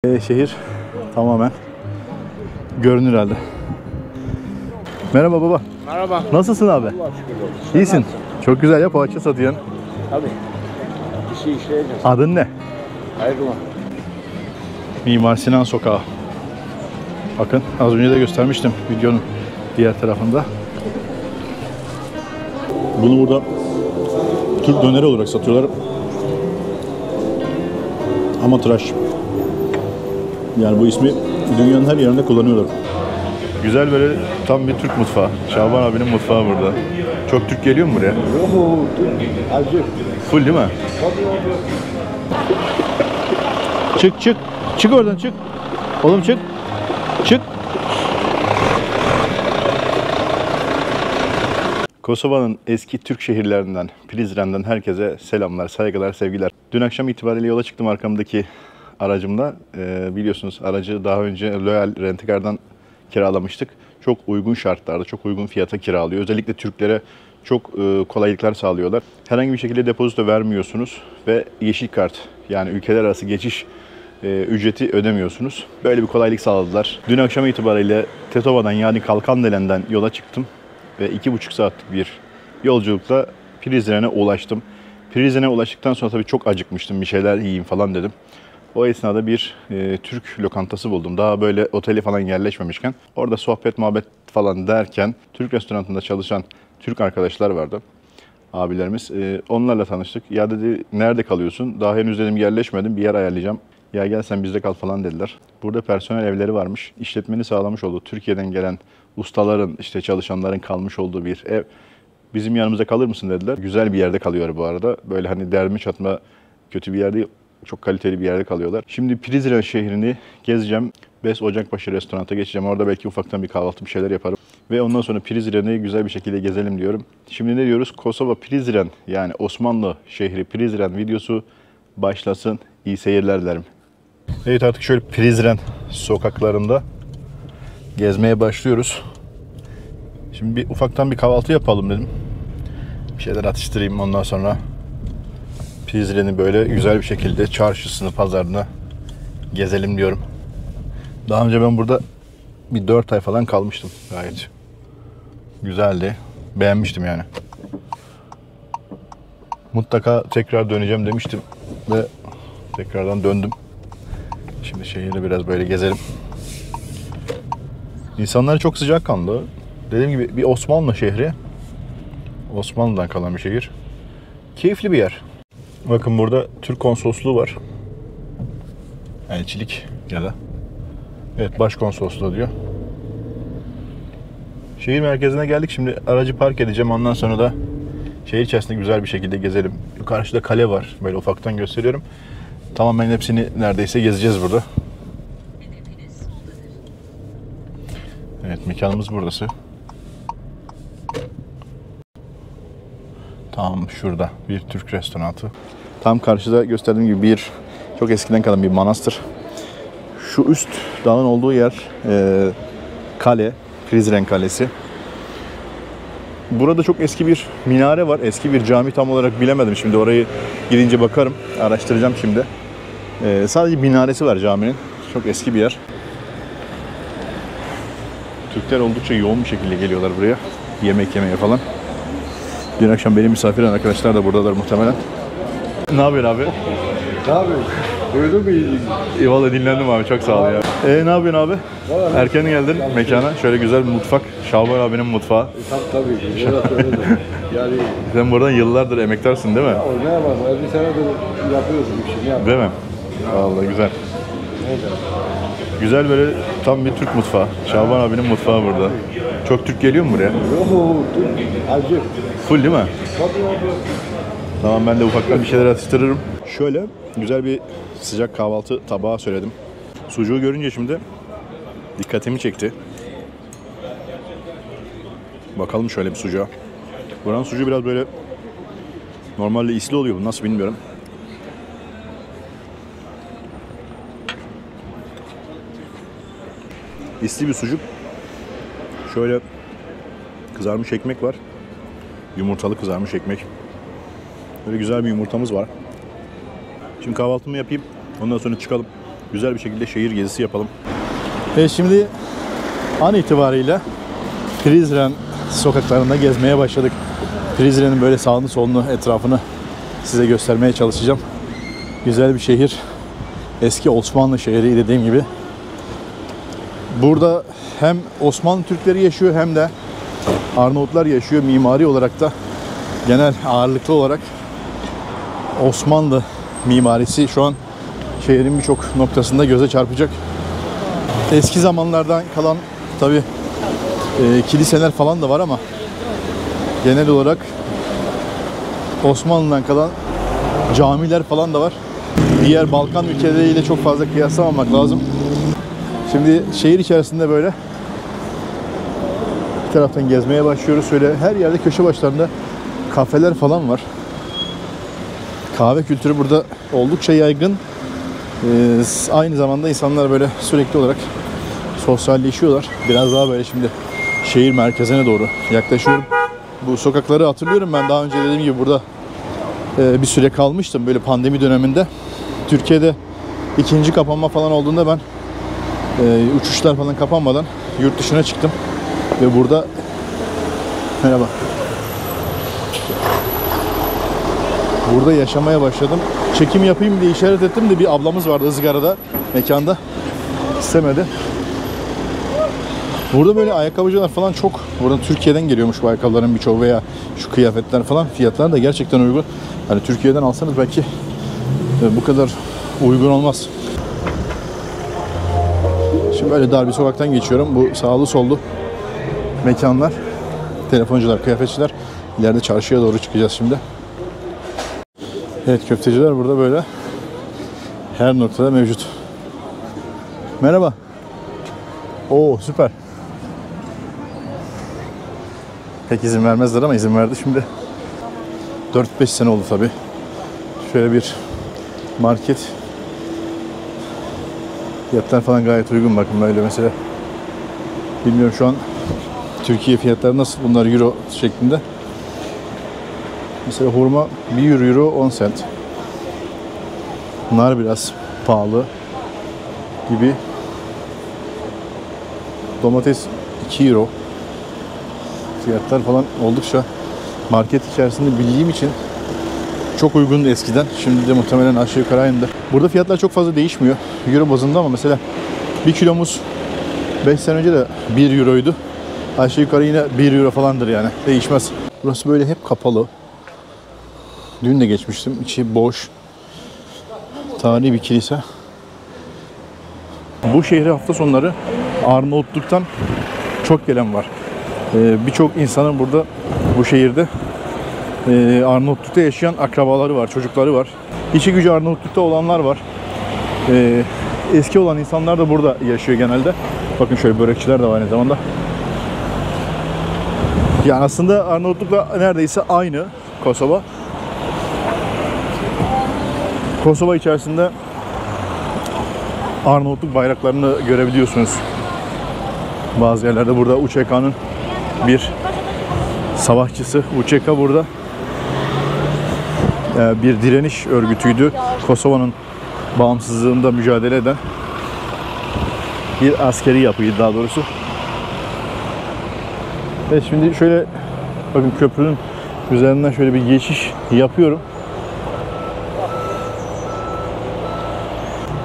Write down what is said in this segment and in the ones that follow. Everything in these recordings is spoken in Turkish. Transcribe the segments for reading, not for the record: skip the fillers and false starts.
Şehir tamamen görünür halde. Merhaba baba. Merhaba. Nasılsın abi? İyisin. Çok güzel ya, poğaça satıyorsun. Tabii. Bir şey işleyeceğiz. Adın ne? Hayırlı. Mimar Sinan Sokağı. Bakın az önce de göstermiştim videonun diğer tarafında. Bunu burada Türk döneri olarak satıyorlar. Ama tıraş. Yani bu ismi dünyanın her yerinde kullanıyorlar. Güzel, böyle tam bir Türk mutfağı. Şaban abinin mutfağı burada. Çok Türk geliyor mu buraya? Yok, acı. Full değil mi? Çık çık. Çık oradan çık. Oğlum çık. Çık. Kosova'nın eski Türk şehirlerinden, Prizren'den herkese selamlar, saygılar, sevgiler. Dün akşam itibariyle yola çıktım arkamdaki aracımda. Biliyorsunuz aracı daha önce Loyal Rent-A-Car'dan kiralamıştık. Çok uygun şartlarda, çok uygun fiyata kiralıyor. Özellikle Türklere çok kolaylıklar sağlıyorlar. Herhangi bir şekilde depozito vermiyorsunuz ve yeşil kart, yani ülkeler arası geçiş ücreti ödemiyorsunuz. Böyle bir kolaylık sağladılar. Dün akşam itibariyle Tetova'dan, yani Kalkandelen'den yola çıktım ve 2,5 saatlik bir yolculukla Prizren'e ulaştım. Prizren'e ulaştıktan sonra tabii çok acıkmıştım, bir şeyler yiyeyim falan dedim. O esnada bir Türk lokantası buldum. Daha böyle oteli falan yerleşmemişken. Orada sohbet, muhabbet falan derken Türk restoranında çalışan Türk arkadaşlar vardı. Abilerimiz. Onlarla tanıştık. Ya dedi, nerede kalıyorsun? Daha henüz dedim yerleşmedim. Bir yer ayarlayacağım. Ya gel sen bizde kal falan dediler. Burada personel evleri varmış. İşletmeni sağlamış olduğu, Türkiye'den gelen ustaların, işte çalışanların kalmış olduğu bir ev. Bizim yanımıza kalır mısın dediler. Güzel bir yerde kalıyor bu arada. Böyle hani derme çatma kötü bir yer değil. Çok kaliteli bir yerde kalıyorlar. Şimdi Prizren şehrini gezeceğim. Bes Ocakbaşı restoranta geçeceğim. Orada belki ufaktan bir kahvaltı, bir şeyler yaparım. Ve ondan sonra Prizren'i güzel bir şekilde gezelim diyorum. Şimdi ne diyoruz? Kosova Prizren, yani Osmanlı şehri Prizren videosu başlasın. İyi seyirler dilerim. Evet, artık şöyle Prizren sokaklarında gezmeye başlıyoruz. Şimdi bir ufaktan bir kahvaltı yapalım dedim. Bir şeyler atıştırayım, ondan sonra Prizren'i böyle güzel bir şekilde çarşısını, pazarını gezelim diyorum. Daha önce ben burada bir 4 ay falan kalmıştım. Gayet güzeldi. Beğenmiştim yani. Mutlaka tekrar döneceğim demiştim ve tekrardan döndüm. Şimdi şehri biraz böyle gezelim. İnsanlar çok sıcakkanlı. Dediğim gibi bir Osmanlı şehri. Osmanlı'dan kalan bir şehir. Keyifli bir yer. Bakın burada Türk konsolosluğu var. Elçilik ya da. Evet, başkonsolosluğu diyor. Şehir merkezine geldik. Şimdi aracı park edeceğim. Ondan sonra da şehir içerisinde güzel bir şekilde gezelim. Karşıda kale var. Böyle ufaktan gösteriyorum. Tamamen hepsini neredeyse gezeceğiz burada. Evet, mekanımız burası. Tam şurada bir Türk restoranı. Tam karşıda gösterdiğim gibi bir çok eskiden kalan bir manastır. Şu üst dağın olduğu yer kale, Prizren Kalesi. Burada çok eski bir minare var. Eski bir cami tam olarak bilemedim. Şimdi orayı gidince bakarım, araştıracağım şimdi. Sadece minaresi var caminin. Çok eski bir yer. Türkler oldukça yoğun bir şekilde geliyorlar buraya. Yemek yemeye falan. Dün akşam benim misafir arkadaşlar da buradalar muhtemelen. Ne yapıyorsun abi? Ne yapıyorsun? Duydun mu iyiliğini? Eyvallah, dinlendim abi, çok sağ ol ya. Ne yapıyorsun abi? Erken geldin mekana. Şöyle güzel bir mutfak. Şaban abinin mutfağı. Tabii. Burası öyle de. Yani Sen buradan yıllardır emektarsın değil mi? oynayamaz. 50 senedir yapıyorsun bir şey. Değil mi? Vallahi güzel. Neyse. Güzel, böyle tam bir Türk mutfağı. Şaban abinin mutfağı burada. Çok Türk geliyor mu buraya? Yok, acı. Full değil mi? Tabii. Tamam, ben de ufaktan bir şeyler atıştırırım. Şöyle güzel bir sıcak kahvaltı tabağı söyledim. Sucuğu görünce şimdi dikkatimi çekti. Bakalım şöyle bir sucuğa. Buranın sucuğu biraz böyle normalde isli oluyor, bu nasıl bilmiyorum. İsli bir sucuk. Şöyle kızarmış ekmek var. Yumurtalı kızarmış ekmek. Böyle güzel bir yumurtamız var. Şimdi kahvaltımı yapayım. Ondan sonra çıkalım. güzel bir şekilde şehir gezisi yapalım. Şimdi an itibariyle Prizren sokaklarında gezmeye başladık. Prizren'in böyle sağını solunu etrafını size göstermeye çalışacağım. Güzel bir şehir. Eski Osmanlı şehri dediğim gibi. Burada hem Osmanlı Türkleri yaşıyor hem de Arnavutlar yaşıyor. Mimari olarak da genel ağırlıklı olarak Osmanlı mimarisi şu an şehrin birçok noktasında göze çarpacak. Eski zamanlardan kalan tabi kiliseler falan da var ama genel olarak Osmanlı'dan kalan camiler falan da var. Diğer Balkan ülkeleriyle çok fazla kıyaslamamak lazım. Şimdi şehir içerisinde böyle bir taraftan gezmeye başlıyoruz. Şöyle her yerde köşe başlarında kafeler falan var. Kahve kültürü burada oldukça yaygın. Aynı zamanda insanlar böyle sürekli olarak sosyalleşiyorlar. Biraz daha böyle şimdi şehir merkezine doğru yaklaşıyorum. Bu sokakları hatırlıyorum, ben daha önce dediğim gibi burada bir süre kalmıştım böyle pandemi döneminde. Türkiye'de ikinci kapanma falan olduğunda ben uçuşlar falan kapanmadan yurt dışına çıktım ve burada merhaba. Burada yaşamaya başladım. Çekim yapayım diye işaret ettim de bir ablamız vardı ızgarada mekanda. İstemedi. Burada böyle ayakkabıcılar falan çok. Burada Türkiye'den geliyormuş bu ayakkabıların birçoğu veya şu kıyafetler falan. Fiyatlar da gerçekten uygun. Hani Türkiye'den alsanız belki bu kadar uygun olmaz. Şimdi böyle dar bir sokaktan geçiyorum. Bu sağlı sollu mekanlar, telefoncular, kıyafetçiler. İleride çarşıya doğru çıkacağız şimdi. Evet, köfteciler burada böyle her noktada mevcut. Merhaba. Oo, süper. Pek izin vermezler ama izin verdi şimdi. 4-5 sene oldu tabii. Şöyle bir market. Fiyatlar falan gayet uygun, bakın böyle mesela. Bilmiyorum şu an Türkiye fiyatları nasıl, bunlar euro şeklinde. Mesela hurma 1 euro 10 cent. Bunlar biraz pahalı gibi. Domates 2 euro. Fiyatlar falan oldukça market içerisinde bildiğim için çok uygundu eskiden. Şimdi de muhtemelen aşağı yukarı aynıdır. Burada fiyatlar çok fazla değişmiyor euro bazında ama mesela 1 kilomuz 5 sene önce de 1 euroydu. Aşağı yukarı yine 1 euro falandır yani. Değişmez. Burası böyle hep kapalı. Dün de geçmiştim. İçi boş. Tarihi bir kilise. Bu şehre hafta sonları Arnavutluk'tan çok gelen var. Birçok insanın burada bu şehirde Arnavutluk'ta yaşayan akrabaları var, çocukları var. İşi gücü Arnavutluk'ta olanlar var. Eski olan insanlar da burada yaşıyor genelde. Bakın şöyle börekçiler de var aynı zamanda. Yani aslında Arnavutluk'la neredeyse aynı Kosova. Kosova içerisinde Arnavutluk bayraklarını görebiliyorsunuz. Bazı yerlerde burada UÇK'nın bir savaşçısı. UÇK burada bir direniş örgütüydü. Kosova'nın bağımsızlığında mücadele eden bir askeri yapıydı daha doğrusu. Evet, şimdi şöyle bakın köprünün üzerinden şöyle bir geçiş yapıyorum.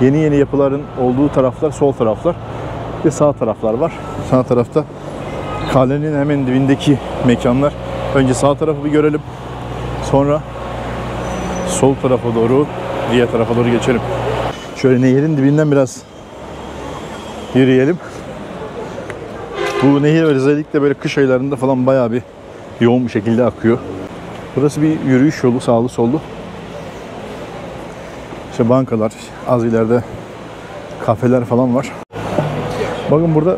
Yeni yeni yapıların olduğu taraflar sol taraflar ve sağ taraflar var. Sağ tarafta kalenin hemen dibindeki mekanlar. Önce sağ tarafı bir görelim. Sonra sol tarafa doğru, diğer tarafa doğru geçelim. Şöyle nehirin dibinden biraz yürüyelim. Bu nehir özellikle böyle kış aylarında falan bayağı bir yoğun bir şekilde akıyor. Burası bir yürüyüş yolu, sağlı sollu. İşte bankalar, az ileride kafeler falan var. Bakın burada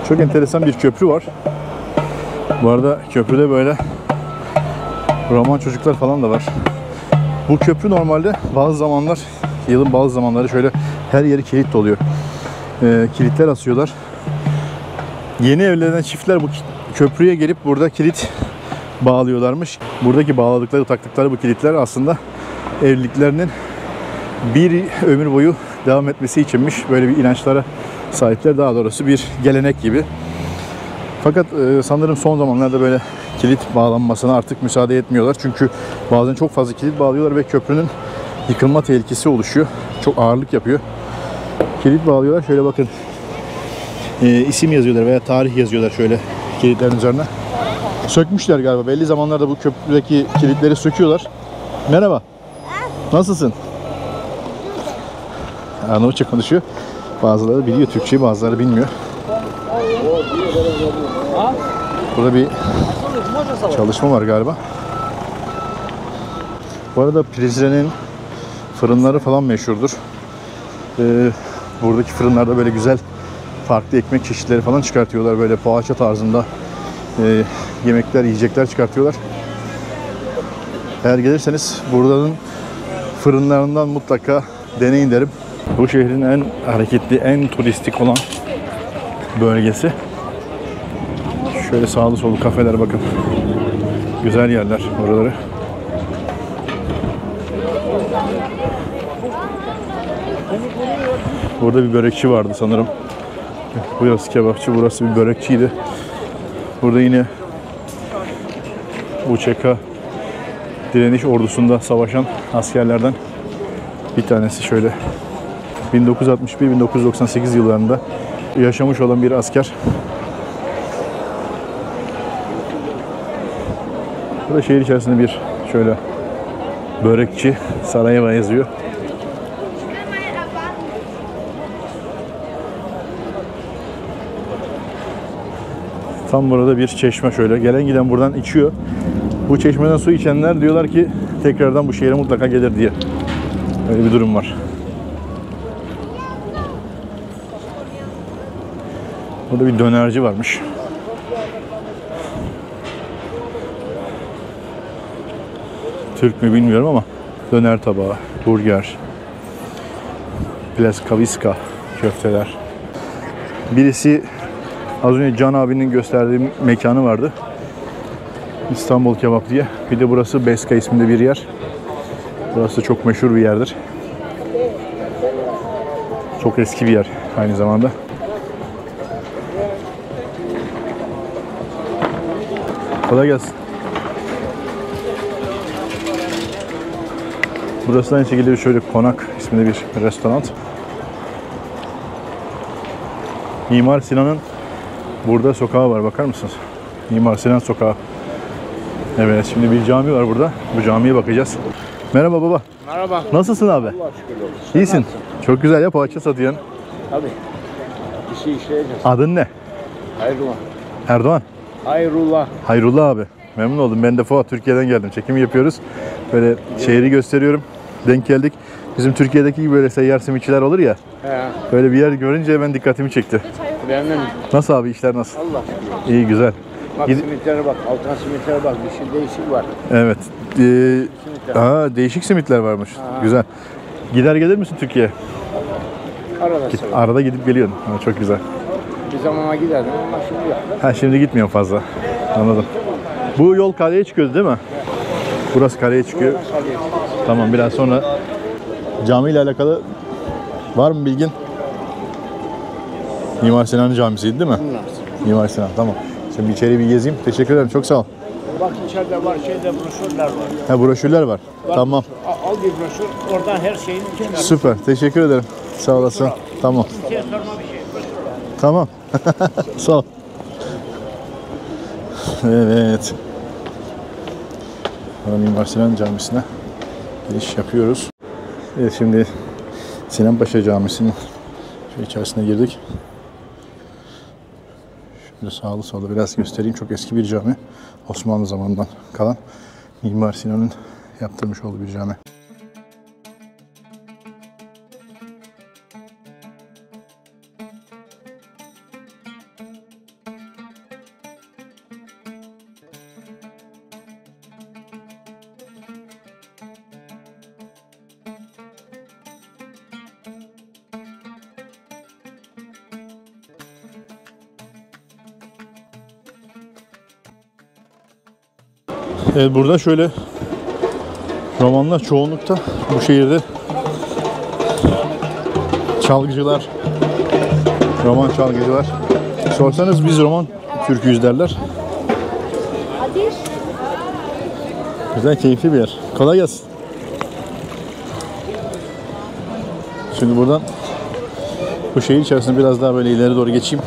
çok enteresan bir köprü var. Bu arada köprüde böyle Roman çocuklar falan da var. Bu köprü normalde bazı zamanlar, yılın bazı zamanları şöyle her yeri kilit doluyor. Kilitler asıyorlar. Yeni evlenen çiftler bu köprüye gelip burada kilit bağlıyorlarmış. Buradaki bağladıkları, taktıkları bu kilitler aslında evliliklerinin bir ömür boyu devam etmesi içinmiş. Böyle bir inançlara sahipler. Daha doğrusu bir gelenek gibi. Fakat sanırım son zamanlarda böyle kilit bağlanmasına artık müsaade etmiyorlar. Çünkü bazen çok fazla kilit bağlıyorlar ve köprünün yıkılma tehlikesi oluşuyor. Çok ağırlık yapıyor. Kilit bağlıyorlar. Şöyle bakın. İsim yazıyorlar veya tarih yazıyorlar şöyle kilitlerin üzerine. Sökmüşler galiba. Belli zamanlarda bu köprüdeki kilitleri söküyorlar. Merhaba. Nasılsın? Arnavutça konuşuyor. Bazıları biliyor Türkçeyi, bazıları bilmiyor. Burada bir çalışma var galiba. Bu arada Prizren'in fırınları falan meşhurdur. Buradaki fırınlarda böyle güzel farklı ekmek çeşitleri falan çıkartıyorlar. Böyle poğaça tarzında yemekler, yiyecekler çıkartıyorlar. Eğer gelirseniz buranın fırınlarından mutlaka deneyin derim. Bu şehrin en hareketli, en turistik olan bölgesi. Şöyle sağlı sollu kafeler bakın. Güzel yerler oraları. Burada bir börekçi vardı sanırım. Burası kebapçı, burası bir börekçiydi. Burada yine UÇK direniş ordusunda savaşan askerlerden bir tanesi şöyle 1961-1998 yıllarında yaşamış olan bir asker. Burada şehir içerisinde bir şöyle börekçi Sarayeva yazıyor. Tam burada bir çeşme şöyle. Gelen giden buradan içiyor. Bu çeşmeden su içenler diyorlar ki tekrardan bu şehre mutlaka gelir diye. Öyle bir durum var. Burada bir dönerci varmış. Türk mü bilmiyorum ama döner tabağı, burger, pleskaviska, köfteler. Birisi az önce Can abinin gösterdiği mekanı vardı. İstanbul Kebap diye. Bir de burası Beska isminde bir yer. Burası çok meşhur bir yerdir. Çok eski bir yer aynı zamanda. Kolay gelsin. Burası da aynı şekilde şöyle Konak isminde bir restoran. Mimar Sinan'ın burada sokağı var, bakar mısınız? Mimar Sinan Sokağı. Evet, şimdi bir cami var burada. Bu camiye bakacağız. Merhaba baba. Merhaba. Nasılsın abi? Allah şükür olsun. İyisin. Çok güzel ya, poğaça satıyorsun. Tabii. İşi işleyeceğiz. Adın ne? Hayrullah. Erdoğan. Hayrullah. Hayrullah abi. Memnun oldum. Ben de Fuat, Türkiye'den geldim. Çekim yapıyoruz. Böyle şehri gösteriyorum. Denk geldik. Bizim Türkiye'deki gibi böyle seyyar simitçiler olur ya. He. Böyle bir yer görünce hemen dikkatimi çekti. Benim Nasıl abi, işler nasıl? Allah şükür. İyi, güzel. Bak Gid- simitlere bak. Altan simitlere bak. Bir şey değişik var. Evet. Simitler. Değişik simitler varmış. Güzel. Gider gelir misin Türkiye'ye? Arada sırada. Arada gidip geliyorsun. Ha, çok güzel. Bir zamana giderdim ama şimdi yok. Ha, şimdi gitmiyorum fazla. Anladım. Bu yol kaleye çıkıyordu değil mi? Burası kaleye çıkıyor. Tamam, biraz sonra cami ile alakalı var mı bilgin? Mimar Sinan Camisi'ydi değil mi? Mimar Sinan, tamam. Şimdi içeri bir gezeyim. Teşekkür ederim, çok sağ ol. Bak içeride var, broşürler var. Ha, broşürler var. Tamam. Al bir broşür, oradan her şeyin çıkar. Süper. Teşekkür ederim. Sağ olasın. Tamam. Kimseye sorma bir şey. Tamam. Sağ ol. Evet. Mimar Sinan Camisi'ne giriş yapıyoruz. Evet, şimdi Sinan Paşa Camisi'nin içerisine girdik. Şöyle sağlı sollu biraz göstereyim. Çok eski bir cami. Osmanlı zamanından kalan Mimar Sinan'ın yaptırmış olduğu bir cami. Evet, burada şöyle romanlar çoğunlukta bu şehirde Çalgıcılar, roman çalgıcılar. Sorsanız biz roman türküyüz derler. Güzel, keyifli bir yer. Kolay gelsin. Şimdi buradan bu şehir içerisinde biraz daha böyle ileri doğru geçeyim.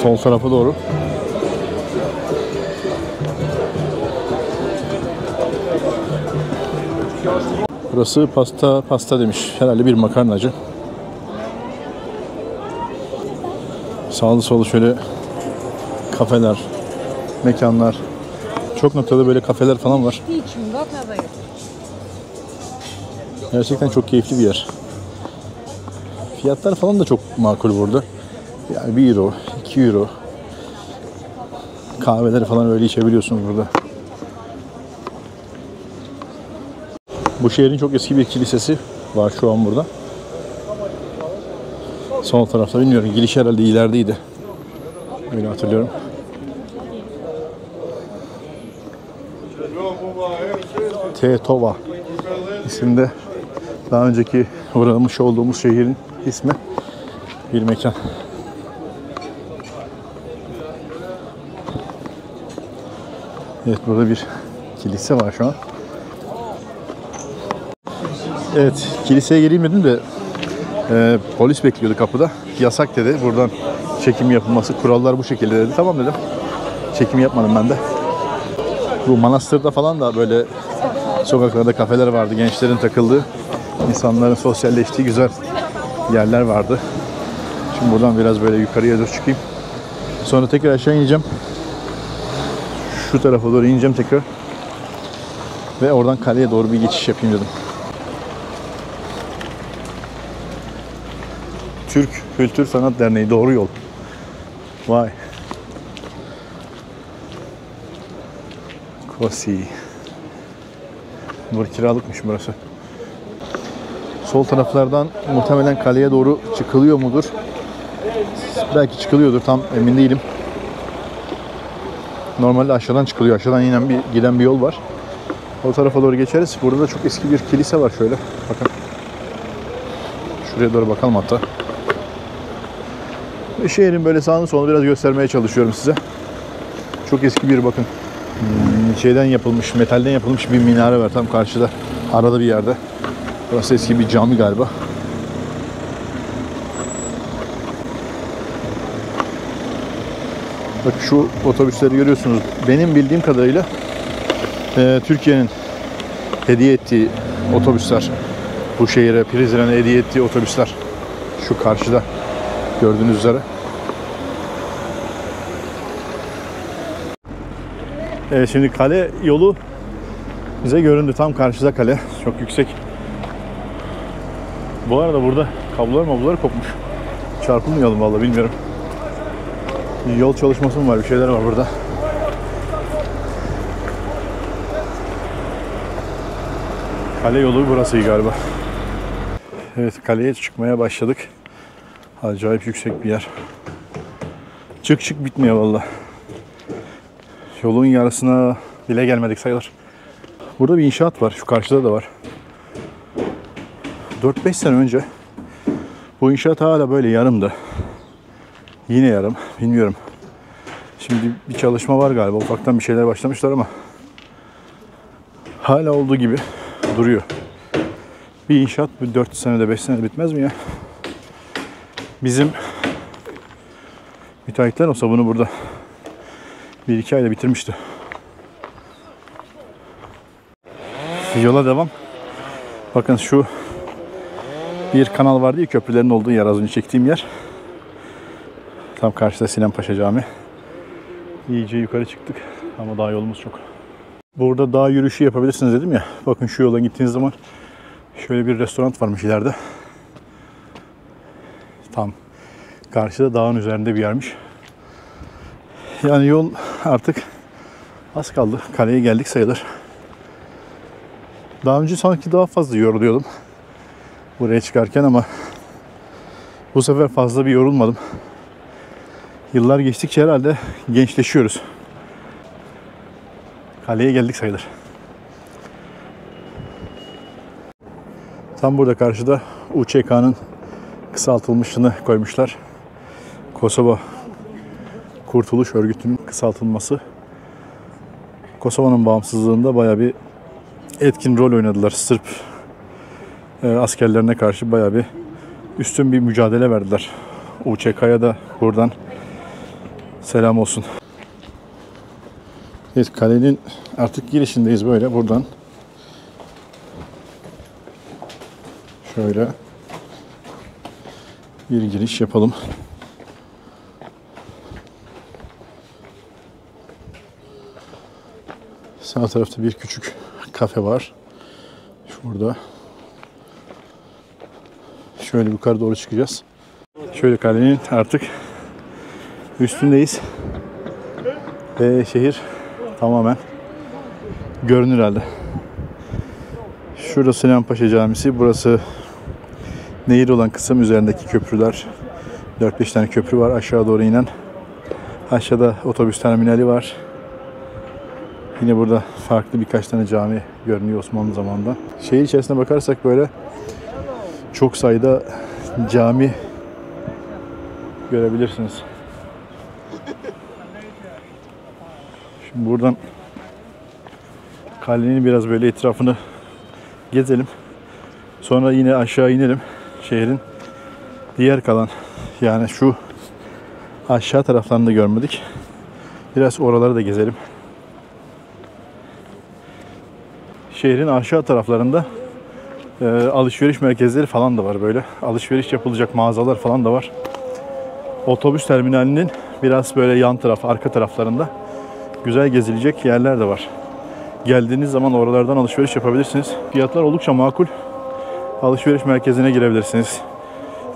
Sol tarafa doğru. Burası pasta demiş. Herhalde bir makarnacı. Sağlı solu şöyle kafeler, mekanlar. Çok noktada böyle kafeler falan var. Gerçekten çok keyifli bir yer. Fiyatlar falan da çok makul burada. Yani 1 euro, 2 euro. Kahveleri falan öyle içebiliyorsunuz burada. Bu şehrin çok eski bir kilisesi var şu an burada. Sol tarafta, bilmiyorum, giriş herhalde ilerideydi. Öyle hatırlıyorum. Tetova isimde daha önceki uğramış olduğumuz şehrin ismi, bir mekan. Evet, burada bir kilise var şu an. Evet, kiliseye gireyim dedim de polis bekliyordu kapıda. Yasak dedi. Buradan çekim yapılması, kurallar bu şekilde dedi. Tamam dedim. Çekim yapmadım ben de. Bu manastırda falan da böyle sokaklarda kafeler vardı. Gençlerin takıldığı, insanların sosyalleştiği güzel yerler vardı. Şimdi buradan biraz böyle yukarıya doğru çıkayım. Sonra tekrar aşağı ineceğim. Şu tarafa doğru ineceğim tekrar. Ve oradan kaleye doğru bir geçiş yapayım dedim. Türk Kültür Sanat Derneği, doğru yol. Vay. Kosi. Burası kiralıkmış burası. Sol taraflardan muhtemelen kaleye doğru çıkılıyor mudur? Belki çıkılıyordur, tam emin değilim. Normalde aşağıdan çıkılıyor. Aşağıdan giden bir yol var. O tarafa doğru geçeriz. Burada da çok eski bir kilise var şöyle. Bakın. Şuraya doğru bakalım hatta. Şehrin böyle sağını solunu biraz göstermeye çalışıyorum size. Çok eski bir, bakın, şeyden yapılmış, metalden yapılmış bir minare var tam karşıda. Arada bir yerde. Burası eski bir cami galiba. Bak, şu otobüsleri görüyorsunuz. Benim bildiğim kadarıyla Türkiye'nin hediye ettiği otobüsler. Bu şehire, Prizren'e hediye ettiği otobüsler. Şu karşıda gördüğünüz üzere. Evet, şimdi kale yolu bize göründü. Tam karşıda kale. Çok yüksek. Bu arada burada kablolar kopmuş. Çarpılmayalım vallahi, bilmiyorum. Yol çalışması mı var? Bir şeyler var burada. Kale yolu burası galiba. Evet, kaleye çıkmaya başladık. Acayip yüksek bir yer. Çık bitmiyor vallahi. Yolun yarısına bile gelmedik sayılır. Burada bir inşaat var. Şu karşıda da var. 4-5 sene önce bu inşaat hala böyle yarımdı. Yine yarım. Bilmiyorum. Şimdi bir çalışma var galiba. Ufaktan bir şeyler başlamışlar ama hala olduğu gibi duruyor. Bir inşaat 4 senede 5 senede bitmez mi ya? Bizim müteahhitler olsa bunu burada 1-2 ayda bitirmişti. Yola devam. Bakın şu bir kanal vardı ya, köprülerin olduğu yer, az önce çektiğim yer. Tam karşıda Sinan Paşa Camii. İyice yukarı çıktık ama daha yolumuz çok. Burada dağ yürüyüşü yapabilirsiniz dedim ya. Bakın şu yola gittiğiniz zaman şöyle bir restoran varmış ileride. Tam karşıda dağın üzerinde bir yermiş. Yani yol artık az kaldı. Kaleye geldik sayılır. Daha önce sanki daha fazla yoruluyordum buraya çıkarken ama bu sefer fazla bir yorulmadım. Yıllar geçtikçe herhalde gençleşiyoruz. Kaleye geldik sayılır. Tam burada karşıda UÇK'nın kısaltılmışını koymuşlar. Kosova Kurtuluş Örgütü'nün kısaltılması. Kosova'nın bağımsızlığında bayağı bir etkin rol oynadılar. Sırp askerlerine karşı bayağı bir üstün bir mücadele verdiler. UÇK'ya da buradan selam olsun. Evet, kalenin artık girişindeyiz böyle buradan. Şöyle bir giriş yapalım. Sağ tarafta bir küçük kafe var. Şurada. Şöyle yukarı doğru çıkacağız. Şöyle kalenin artık üstündeyiz. Ve şehir tamamen görünür halde. Şurası Süleymanpaşa Camisi. Burası nehir olan kısım, üzerindeki köprüler. 4-5 tane köprü var aşağı doğru inen. Aşağıda otobüs terminali var. Yine burada farklı birkaç tane cami görünüyor Osmanlı zamanında. Şehir içerisine bakarsak böyle çok sayıda cami görebilirsiniz. Şimdi buradan kalenin biraz böyle etrafını gezelim. Sonra yine aşağı inelim. Şehrin diğer kalan, yani şu aşağı taraflarını da görmedik. Biraz oraları da gezelim. Şehrin aşağı taraflarında alışveriş merkezleri falan da var böyle. Alışveriş yapılacak mağazalar falan da var. Otobüs terminalinin biraz böyle yan taraf, arka taraflarında güzel gezilecek yerler de var. Geldiğiniz zaman oralardan alışveriş yapabilirsiniz. Fiyatlar oldukça makul. Alışveriş merkezine girebilirsiniz.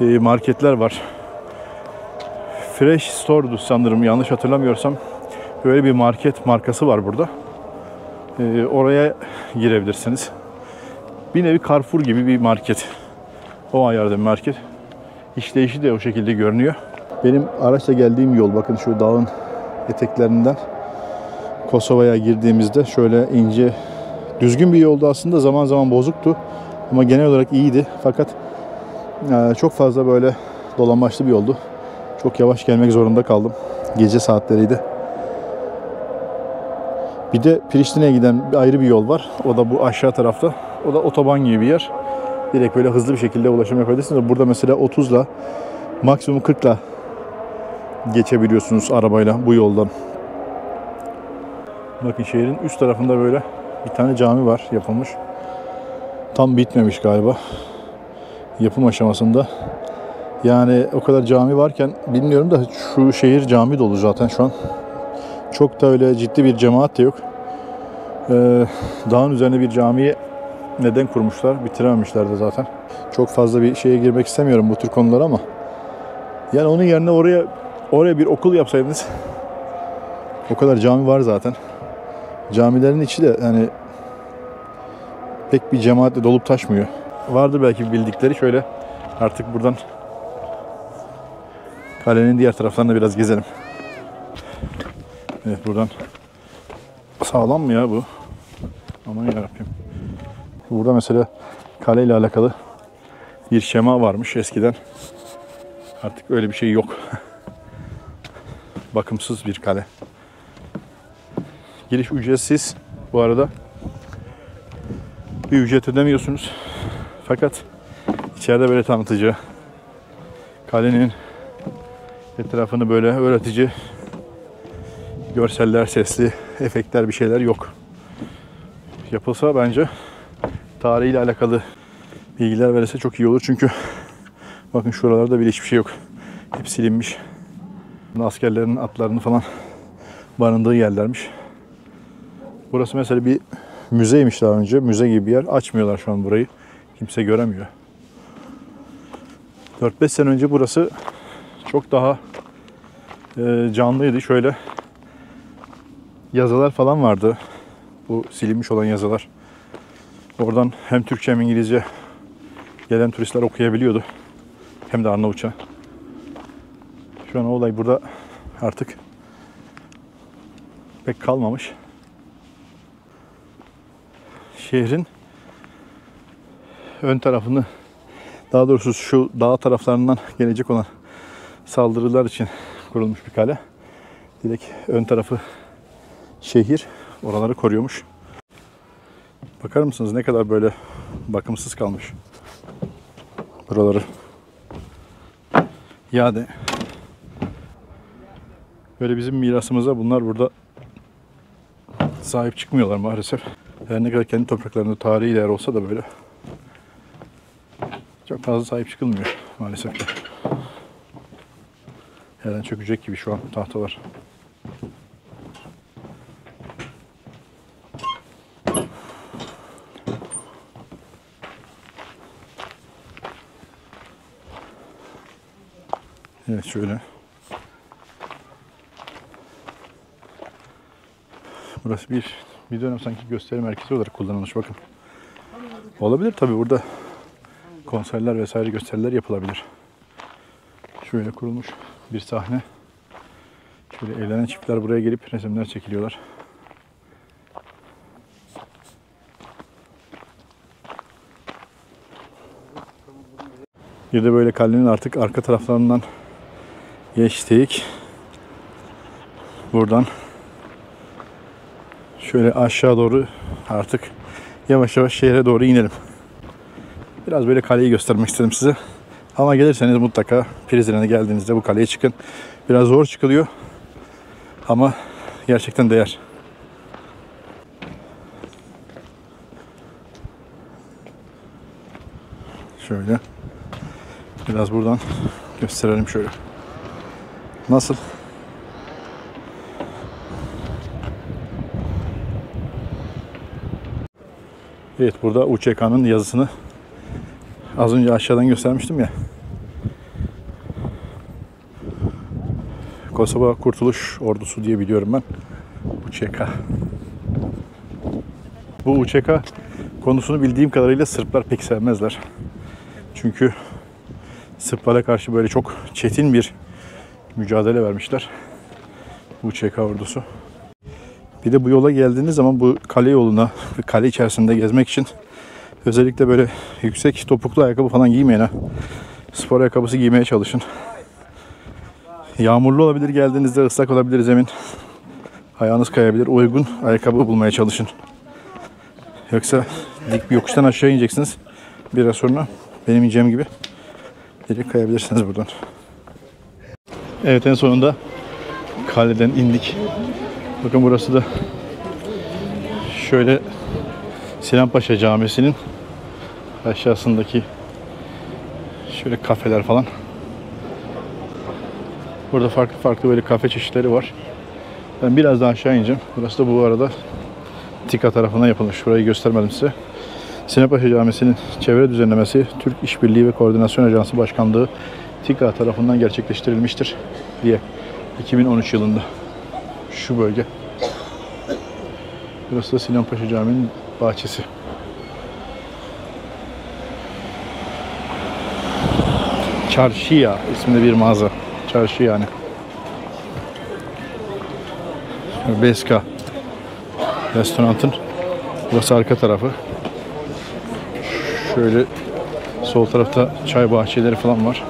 Marketler var. Fresh Store'du sanırım, yanlış hatırlamıyorsam. Böyle bir market markası var burada. Oraya girebilirsiniz. Bir nevi Carrefour gibi bir market. O ayarda bir market. İşleyişi de o şekilde görünüyor. Benim araçla geldiğim yol, bakın şu dağın eteklerinden Kosova'ya girdiğimizde şöyle ince, düzgün bir yoldu aslında. Zaman zaman bozuktu ama genel olarak iyiydi. Fakat çok fazla böyle dolambaçlı bir yoldu. Çok yavaş gelmek zorunda kaldım. Gece saatleriydi. Bir de Priştine'ye giden ayrı bir yol var. O da bu aşağı tarafta. O da otoban gibi bir yer. Direkt böyle hızlı bir şekilde ulaşım yapabilirsiniz. Burada mesela 30'la, maksimum 40'la geçebiliyorsunuz arabayla bu yoldan. Bakın şehrin üst tarafında böyle bir tane cami var yapılmış. Tam bitmemiş galiba. Yapım aşamasında. Yani o kadar cami varken bilmiyorum da şu şehir cami dolu zaten şu an. Çok da öyle ciddi bir cemaat de yok. Dağın üzerine bir camiyi neden kurmuşlar? Bitirememişler de zaten. Çok fazla bir şeye girmek istemiyorum bu tür konulara ama yani onun yerine oraya bir okul yapsaydınız. O kadar cami var zaten. Camilerin içi de yani pek bir cemaatle dolup taşmıyor. Vardır belki bildikleri. Şöyle artık buradan kalenin diğer taraflarına biraz gezelim. Evet, buradan sağlam mı ya bu? Aman yarabbim. Burada mesela kale ile alakalı bir şema varmış eskiden. Artık öyle bir şey yok. Bakımsız bir kale. Giriş ücretsiz bu arada. Bir ücret ödemiyorsunuz. Fakat içeride böyle tanıtıcı, kalenin etrafını böyle öğretici görseller, sesli efektler, bir şeyler yok. Yapılsa bence tarihiyle alakalı bilgiler verirse çok iyi olur. Çünkü bakın şuralarda bile hiçbir şey yok. Hep silinmiş. Askerlerin atlarını falan barındığı yerlermiş. Burası mesela bir müzeymiş daha önce. Müze gibi bir yer. Açmıyorlar şu an burayı. Kimse göremiyor. 4-5 sene önce burası çok daha canlıydı. Şöyle yazılar falan vardı. Bu silinmiş olan yazılar. Oradan hem Türkçe hem İngilizce gelen turistler okuyabiliyordu. Hem de Arnavutça. Şu an olay burada artık pek kalmamış. Şehrin ön tarafını, daha doğrusu şu dağ taraflarından gelecek olan saldırılar için kurulmuş bir kale. Direkt ön tarafı şehir, oraları koruyormuş. Bakar mısınız ne kadar böyle bakımsız kalmış buraları. Yani böyle bizim mirasımıza bunlar burada sahip çıkmıyorlar maalesef. Her ne kadar kendi topraklarında tarihi değer olsa da böyle çok fazla sahip çıkılmıyor maalesef ki. Yerden çökecek gibi şu an tahtalar. Evet şöyle. Burası bir dönem sanki gösteri merkezi olarak kullanılmış, bakın. Olabilir tabii, burada konserler vesaire gösteriler yapılabilir. Şöyle kurulmuş bir sahne. Şöyle evlenen çiftler buraya gelip resimler çekiliyorlar. Bir de böyle kalenin artık arka taraflarından geçtik. Buradan şöyle aşağı doğru artık yavaş yavaş şehre doğru inelim. Biraz böyle kaleyi göstermek istedim size. Ama gelirseniz mutlaka Prizren'e geldiğinizde bu kaleye çıkın. Biraz zor çıkılıyor ama gerçekten değer. Şöyle biraz buradan gösterelim şöyle. Nasıl? Evet, burada UÇK'nın yazısını az önce aşağıdan göstermiştim ya. Kosova Kurtuluş Ordusu diye biliyorum ben. UÇK. Bu UÇK konusunu bildiğim kadarıyla Sırplar pek sevmezler. Çünkü Sırplara karşı böyle çok çetin bir mücadele vermişler. UÇK ordusu. Bir de bu yola geldiğiniz zaman bu kale yoluna, kale içerisinde gezmek için özellikle böyle yüksek topuklu ayakkabı falan giymeyin ha. Spor ayakkabısı giymeye çalışın. Yağmurlu olabilir, geldiğinizde ıslak olabilir zemin. Ayağınız kayabilir. Uygun ayakkabı bulmaya çalışın. Yoksa dik bir yokuştan aşağı ineceksiniz. Biraz sonra benim ineceğim gibi direkt kayabilirsiniz buradan. Evet, en sonunda kaleden indik. Bakın burası da şöyle Sinampaşa Camisi'nin aşağısındaki şöyle kafeler falan. Burada farklı farklı böyle kafe çeşitleri var. Ben biraz daha aşağı ineceğim. Burası da bu arada TİKA tarafından yapılmış. Şurayı göstermedim size. Sinampaşa Camisi'nin çevre düzenlemesi Türk İşbirliği ve Koordinasyon Ajansı Başkanlığı TİKA tarafından gerçekleştirilmiştir diye 2013 yılında şu bölge. Burası da Sinampaşa Camii'nin bahçesi. Çarşıya isminde bir mağaza. Çarşı yani. Beska restoranın burası arka tarafı. Şöyle sol tarafta çay bahçeleri falan var.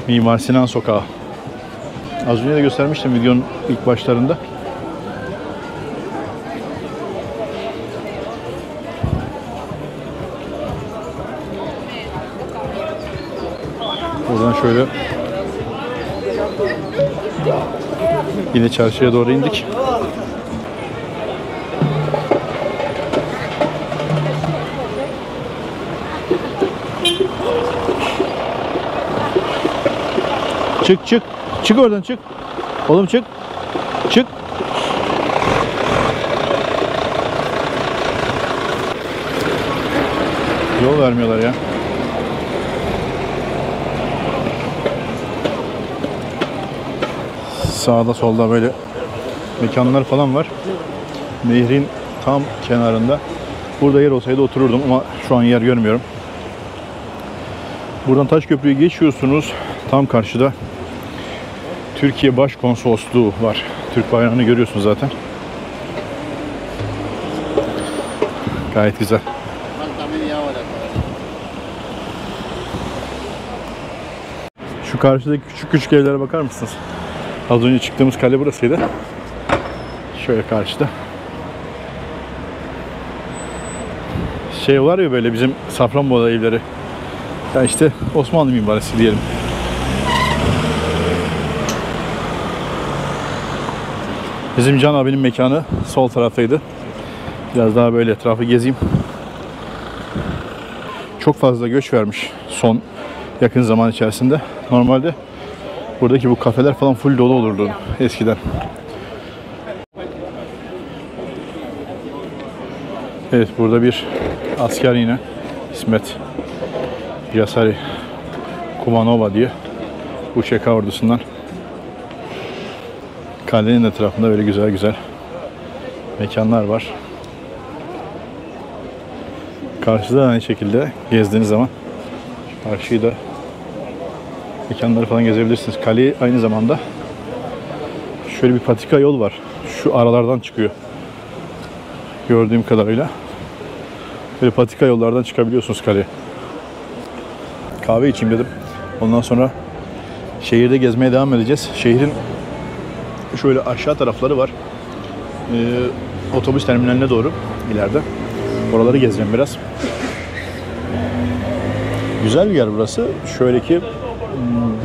Mimar Sinan Sokağı. Az önce de göstermiştim videonun ilk başlarında. Buradan şöyle yine çarşıya doğru indik. Çık çık. Çık oradan çık. Oğlum çık. Çık. Yol vermiyorlar ya. Sağda solda böyle mekanlar falan var. Nehrin tam kenarında. Burada yer olsaydı otururdum ama şu an yer görmüyorum. Buradan Taşköprü'yü geçiyorsunuz. Tam karşıda Türkiye Başkonsolosluğu var. Türk bayrağını görüyorsunuz zaten. Gayet güzel. Şu karşıdaki küçük küçük evlere bakar mısınız? Az önce çıktığımız kale burasıydı. Şöyle karşıda. Şey var ya böyle bizim Safranbolu evleri. Ya işte Osmanlı mimarisi diyelim. Bizim Can abinin mekanı sol taraftaydı. Biraz daha böyle etrafı gezeyim. Çok fazla göç vermiş son yakın zaman içerisinde. Normalde buradaki bu kafeler falan full dolu olurdu eskiden. Evet, burada bir asker yine İsmet Yasari Kumanova diye Uçeka ordusundan. Kalenin etrafında böyle güzel güzel mekanlar var. Karşıda aynı şekilde gezdiğiniz zaman karşıyı da mekanları falan gezebilirsiniz. Kale aynı zamanda şöyle bir patika yol var. Şu aralardan çıkıyor. Gördüğüm kadarıyla. Böyle patika yollardan çıkabiliyorsunuz kaleye. Kahve içeyim dedim. Ondan sonra şehirde gezmeye devam edeceğiz. Şehrin şöyle aşağı tarafları var. Otobüs terminaline doğru ileride. Oraları gezeceğim biraz. Güzel bir yer burası. Şöyle ki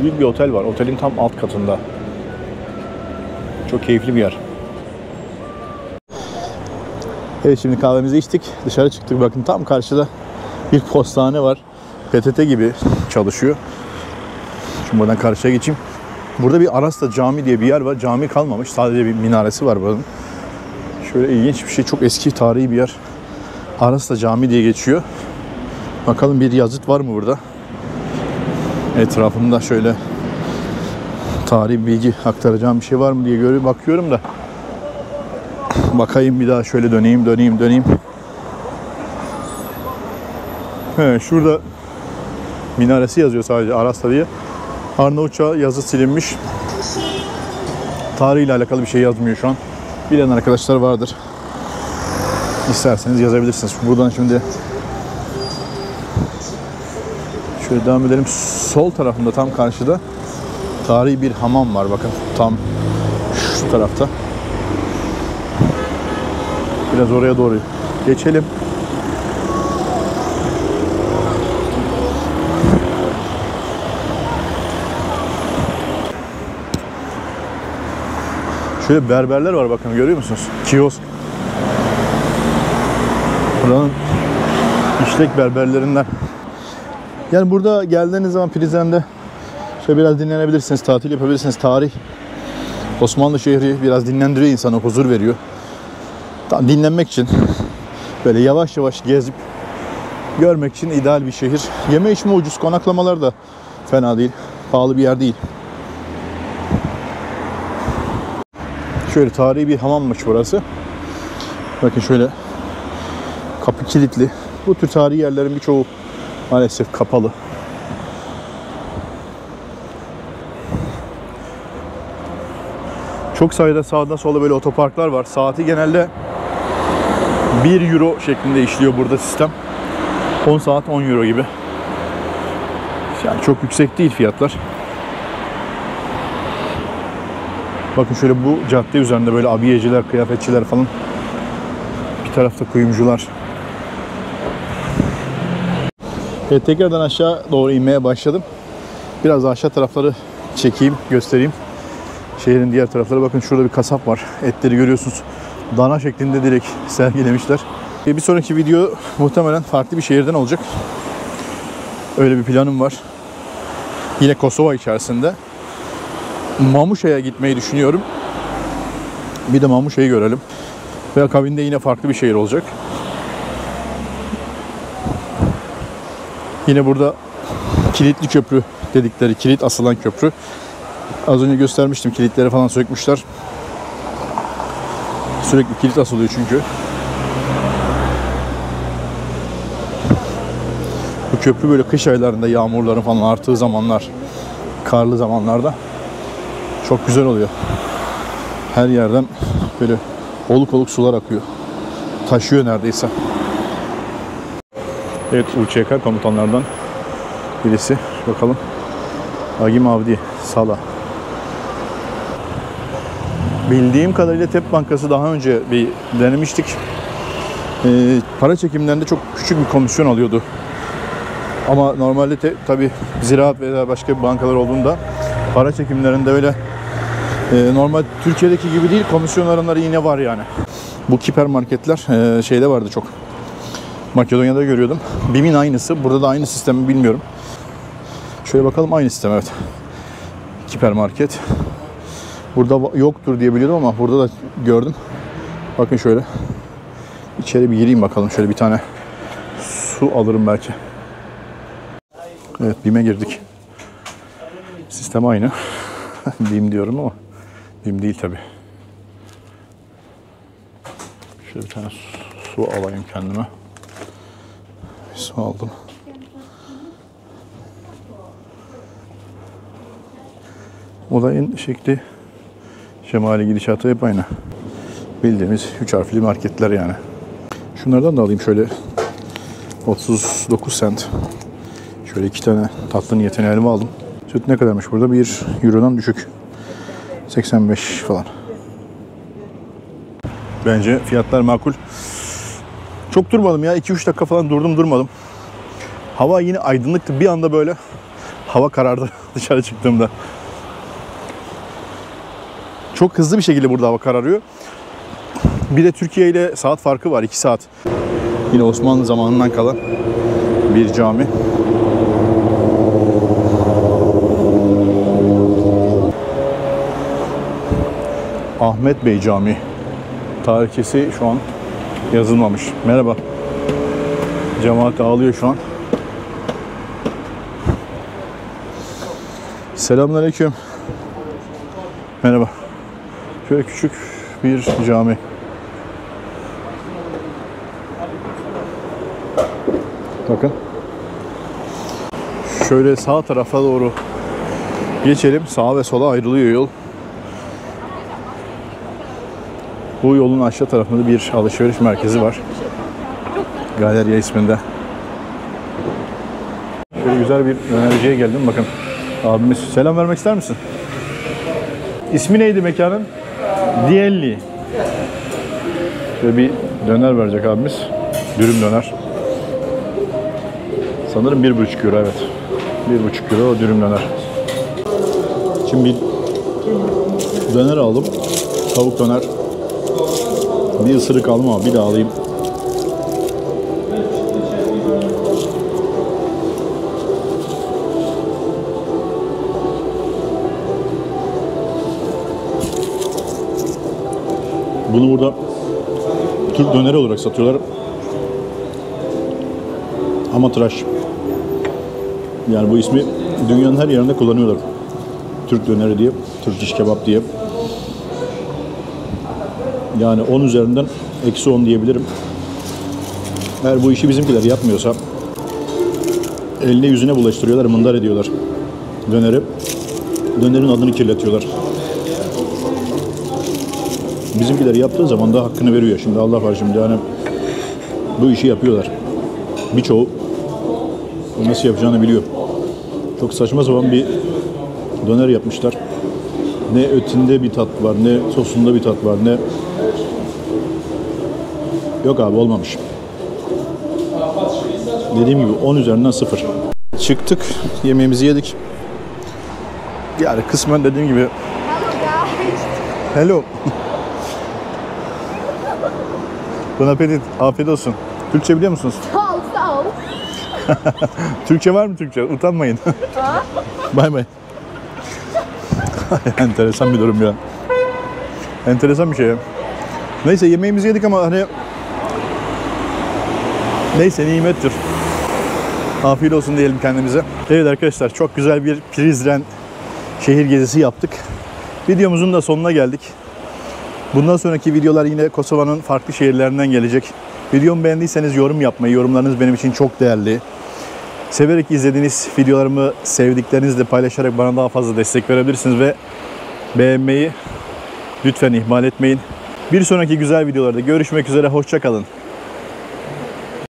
büyük bir otel var. Otelin tam alt katında. Çok keyifli bir yer. Evet, şimdi kahvemizi içtik. Dışarı çıktık. Bakın tam karşıda bir postane var. PTT gibi çalışıyor. Şimdi buradan karşıya geçeyim. Burada bir Arasta Cami diye bir yer var. Cami kalmamış. Sadece bir minaresi var buranın. Şöyle ilginç bir şey. Çok eski tarihi bir yer. Arasta Cami diye geçiyor. Bakalım bir yazıt var mı burada? Etrafımda şöyle tarihi bilgi aktaracağım bir şey var mı diye bakıyorum da. Bakayım bir daha, şöyle döneyim. Evet, şurada minaresi yazıyor sadece Arasta diye. Arnavutça yazı silinmiş. Tarihiyle alakalı bir şey yazmıyor şu an. Bilen arkadaşlar vardır. İsterseniz yazabilirsiniz. Buradan şimdi şöyle devam edelim. Sol tarafında tam karşıda tarihi bir hamam var. Bakın tam şu tarafta. Biraz oraya doğru geçelim. Şöyle berberler var, bakın görüyor musunuz? Kiosk. Buranın işlek berberlerinden. Yani burada geldiğiniz zaman Prizren'de şöyle biraz dinlenebilirsiniz, tatil yapabilirsiniz. Tarih, Osmanlı şehri biraz dinlendiriyor insanı, huzur veriyor. Dinlenmek için böyle yavaş yavaş gezip görmek için ideal bir şehir. Yeme içme ucuz, konaklamalar da fena değil. Pahalı bir yer değil. Şöyle tarihi bir hamammış burası. Bakın şöyle kapı kilitli. Bu tür tarihi yerlerin birçoğu maalesef kapalı. Çok sayıda sağda solda böyle otoparklar var. Saati genelde 1 euro şeklinde işliyor burada sistem. 10 saat 10 euro gibi. Yani çok yüksek değil fiyatlar. Bakın şöyle bu cadde üzerinde böyle abiyeciler, kıyafetçiler falan. Bir tarafta kuyumcular. Evet, tekrardan aşağı doğru inmeye başladım. Biraz aşağı tarafları çekeyim, göstereyim. Şehrin diğer tarafları, bakın şurada bir kasap var. Etleri görüyorsunuz. Dana şeklinde direkt sergilemişler. Bir sonraki video muhtemelen farklı bir şehirden olacak. Öyle bir planım var. Yine Kosova içerisinde. Mamuşa'ya gitmeyi düşünüyorum. Bir de Mamuşa'yı görelim. Ve akabinde yine farklı bir şehir olacak. Yine burada kilitli köprü dedikleri, kilit asılan köprü. Az önce göstermiştim, kilitleri falan sökmüşler. Sürekli kilit asılıyor çünkü. Bu köprü böyle kış aylarında, yağmurların falan arttığı zamanlar, karlı zamanlarda Çok güzel oluyor. Her yerden böyle oluk oluk sular akıyor. Taşıyor neredeyse. Evet, UÇK komutanlardan birisi. Bakalım. Agim Avdi, Sala. Bildiğim kadarıyla TEP Bankası daha önce bir denemiştik. Para çekimlerinde çok küçük bir komisyon alıyordu. Ama normalde tabi ziraat veya başka bir bankalar olduğunda para çekimlerinde öyle normal Türkiye'deki gibi değil, komisyon oranları yine var yani. Bu hipermarketler şeyde vardı çok. Makedonya'da görüyordum. BİM'in aynısı. Burada da aynı sistemi bilmiyorum. Şöyle bakalım, aynı sistem evet. Hipermarket. Burada yoktur diye biliyordum ama burada da gördüm. Bakın şöyle. İçeri bir gireyim bakalım. Şöyle bir tane su alırım belki. Evet, BİM'e girdik. Sistem aynı. BİM diyorum ama BİM değil tabi. Şöyle bir tane su alayım kendime. Su aldım. Olayın şekli, şemali, gidişatı hep aynı. Bildiğimiz 3 harfli marketler yani. Şunlardan da alayım şöyle 39 cent. Şöyle 2 tane tatlı niyetine elime aldım. Süt ne kadarmış burada? 1 eurodan düşük. 85 falan. Bence fiyatlar makul. Çok durmadım ya. 2-3 dakika falan durdum durmadım. Hava yine aydınlıktı. Bir anda böyle hava karardı dışarı çıktığımda. Çok hızlı bir şekilde burada hava kararıyor. Bir de Türkiye ile saat farkı var. 2 saat. Yine Osmanlı zamanından kalan bir cami. Ahmet Bey Camii. Tarihçesi şu an yazılmamış. Merhaba. Cemaat ağlıyor şu an. Selamünaleyküm. Merhaba. Şöyle küçük bir cami. Bakın. Şöyle sağ tarafa doğru geçelim. Sağa ve sola ayrılıyor yol. Bu yolun aşağı tarafında bir alışveriş merkezi var. Galeriya isminde. Şöyle güzel bir dönerciye geldim. Bakın abimiz, selam vermek ister misin? İsmi neydi mekanın? Dielli. Şöyle bir döner verecek abimiz. Dürüm döner. Sanırım 1,5 euro, evet. 1,5 euro dürüm döner. Şimdi bir döner aldım. Tavuk döner. Bir ısırık aldım ama bir daha alayım. Bunu burada Türk döneri olarak satıyorlar. Ama tıraş. Yani bu ismi dünyanın her yerinde kullanıyorlar. Türk döneri diye, Türk iş kebap diye. Yani 10 üzerinden -10 diyebilirim. Eğer bu işi bizimkiler yapmıyorsa eline yüzüne bulaştırıyorlar, mındar ediyorlar döneri. Dönerin adını kirletiyorlar. Bizimkiler yaptığı zaman da hakkını veriyor. Şimdi Allah var şimdi yani bu işi yapıyorlar. Birçoğu nasıl yapacağını biliyor. Çok saçma sapan bir döner yapmışlar. Ne ötünde bir tat var, ne sosunda bir tat var, ne... Yok abi, olmamış. Dediğim gibi 10 üzerinden 0. Çıktık, yemeğimizi yedik. Yani kısmen dediğim gibi... Hello. Bon appetit, afiyet olsun. Türkçe biliyor musunuz? Sağ ol. Türkçe var mı Türkçe? Utanmayın. Bay bay. Enteresan bir durum ya. Enteresan bir şey ya. Neyse, yemeğimizi yedik ama hani... Neyse, nimettir. Afiyet olsun diyelim kendimize. Evet arkadaşlar, çok güzel bir Prizren şehir gezisi yaptık. Videomuzun da sonuna geldik. Bundan sonraki videolar yine Kosova'nın farklı şehirlerinden gelecek. Videomu beğendiyseniz yorum yapmayı, yorumlarınız benim için çok değerli. Severek izlediğiniz videolarımı sevdiklerinizle paylaşarak bana daha fazla destek verebilirsiniz ve beğenmeyi lütfen ihmal etmeyin. Bir sonraki güzel videolarda görüşmek üzere. Hoşça kalın.